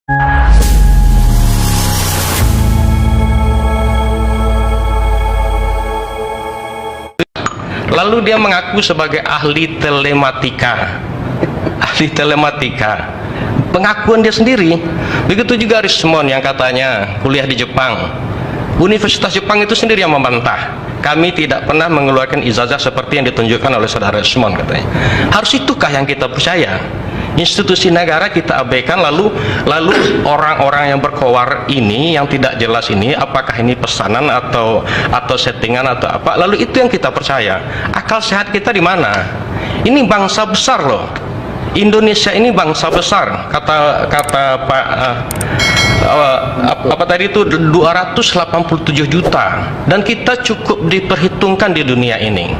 Lalu dia mengaku sebagai ahli telematika. Ahli telematika. Pengakuan dia sendiri. Begitu juga Rismond yang katanya kuliah di Jepang. Universitas Jepang itu sendiri yang membantah. Kami tidak pernah mengeluarkan ijazah seperti yang ditunjukkan oleh saudara Rismond, katanya. Harus itukah yang kita percaya? Institusi negara kita abaikan, lalu orang-orang yang berkowar ini yang tidak jelas ini, apakah ini pesanan atau settingan atau apa, lalu itu yang kita percaya. Akal sehat kita di mana? Ini bangsa besar loh. Indonesia ini bangsa besar, kata Pak apa tadi itu 287 juta, dan kita cukup diperhitungkan di dunia ini.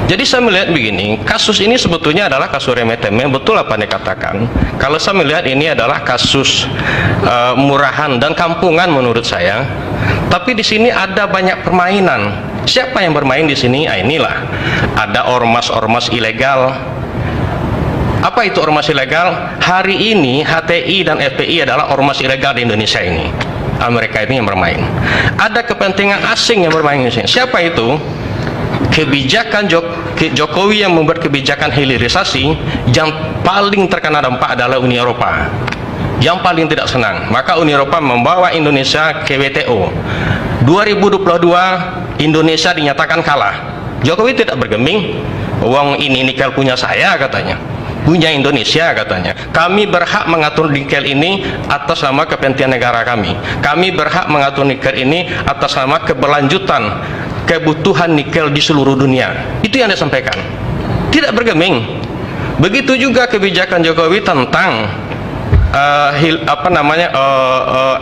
Jadi saya melihat begini, kasus ini sebetulnya adalah kasus remeh-temeh, betul apa yang dikatakan. Kalau saya melihat ini adalah kasus murahan dan kampungan menurut saya. Tapi di sini ada banyak permainan. Siapa yang bermain di sini? Inilah ada ormas-ormas ilegal. Apa itu ormas ilegal? Hari ini HTI dan FPI adalah ormas ilegal di Indonesia ini. Amerika ini yang bermain. Ada kepentingan asing yang bermain di sini. Siapa itu? Kebijakan Jokowi yang membuat kebijakan hilirisasi, yang paling terkena dampak adalah Uni Eropa. Yang paling tidak senang. Maka Uni Eropa membawa Indonesia ke WTO. 2022 Indonesia dinyatakan kalah. Jokowi tidak bergeming. Uang ini nikel punya saya, katanya. Punya Indonesia, katanya. Kami berhak mengatur nikel ini atas nama kepentingan negara kami. Kami berhak mengatur nikel ini atas nama keberlanjutan kebutuhan nikel di seluruh dunia. Itu yang disampaikan. Tidak bergeming. Begitu juga kebijakan Jokowi tentang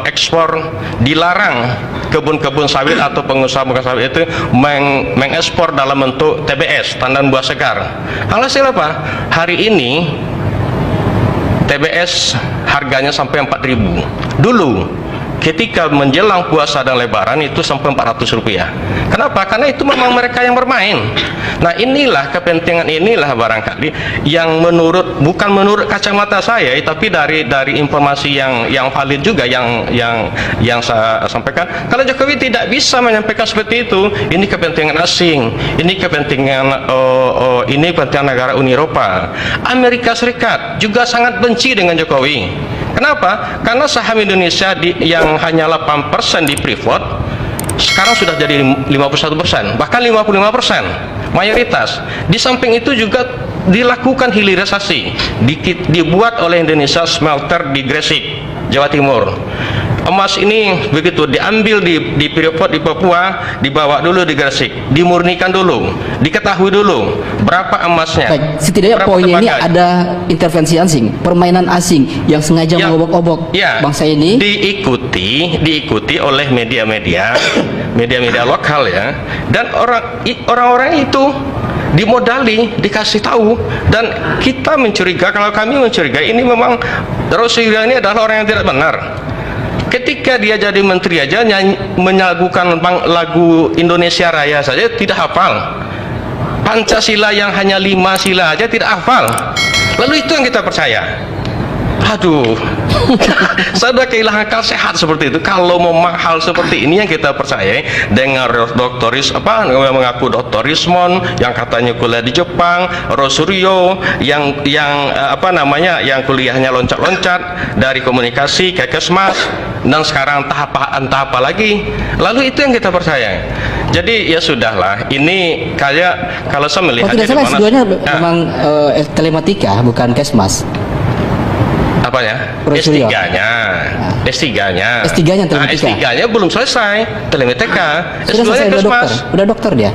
ekspor, dilarang kebun-kebun sawit atau pengusaha-pengusaha sawit itu mengekspor dalam bentuk TBS, tandan buah segar. Alhasil apa? Hari ini TBS harganya sampai 4.000. Dulu ketika menjelang puasa dan lebaran itu sampai 400 rupiah. Kenapa? Karena itu memang mereka yang bermain. Nah, inilah kepentingan, inilah barangkali yang bukan menurut kacamata saya, tapi dari informasi yang valid juga yang saya sampaikan. Kalau Jokowi tidak bisa menyampaikan seperti itu, ini kepentingan asing, ini kepentingan negara Uni Eropa. Amerika Serikat juga sangat benci dengan Jokowi. Kenapa? Karena saham Indonesia yang hanya 8% di Freeport sekarang sudah jadi 51%, bahkan 55%, mayoritas. Di samping itu juga dilakukan hilirisasi, dibuat oleh Indonesia smelter di Gresik, Jawa Timur. Emas ini begitu diambil di Freeport di Papua, dibawa dulu di Gresik, dimurnikan dulu, diketahui dulu berapa emasnya. Baik, setidaknya poinnya ini ada intervensi asing, permainan asing yang sengaja mengobok-obok bangsa ini. Diikuti oleh media-media lokal ya, dan orang-orang itu dimodali, dikasih tahu, dan kita kalau kami mencurigai ini memang Rasulullah ini adalah orang yang tidak benar. Ketika dia jadi menteri aja menyagukan lagu Indonesia Raya saja tidak hafal. Pancasila yang hanya 5 sila aja tidak hafal. Lalu itu yang kita percaya. Aduh, saya sudah kehilangan akal sehat seperti itu. Kalau mau mahal seperti ini yang kita percaya, dengan mengaku Dr. Rismond yang katanya kuliah di Jepang, Rosurio yang kuliahnya loncat-loncat dari komunikasi ke Kesmas, dan sekarang entah apa lagi. Lalu itu yang kita percaya. Jadi ya sudahlah, ini kayak kalau saya melihat tidak salah, S2-nya memang telematika, bukan Kesmas. Apanya? S3-nya. S3-nya telematika. S3-nya belum selesai, telematika. S2-nya Kesmas. Udah dokter dia?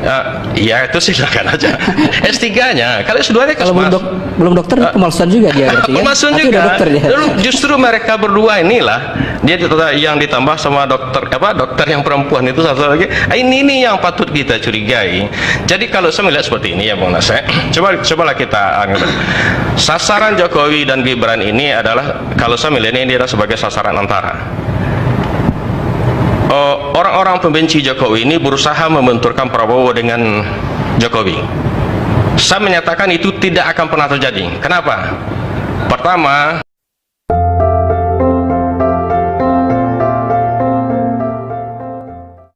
Iya, itu silakan aja. S3-nya. Kalau S2-nya Kesmas. Kalau belum dokter, pemalsuan juga dia berarti ya? Pemalsuan juga. Dokter dia. Justru mereka berdua inilah, dia yang ditambah sama dokter yang perempuan itu satu lagi. Ini yang patut kita curigai. Jadi kalau saya melihat seperti ini ya Bung Nasir, cobalah kita sasaran Jokowi dan Gibran ini adalah, kalau saya melihat ini adalah sebagai sasaran antara. Orang-orang pembenci Jokowi ini berusaha membenturkan Prabowo dengan Jokowi. Saya menyatakan itu tidak akan pernah terjadi. Kenapa? Pertama,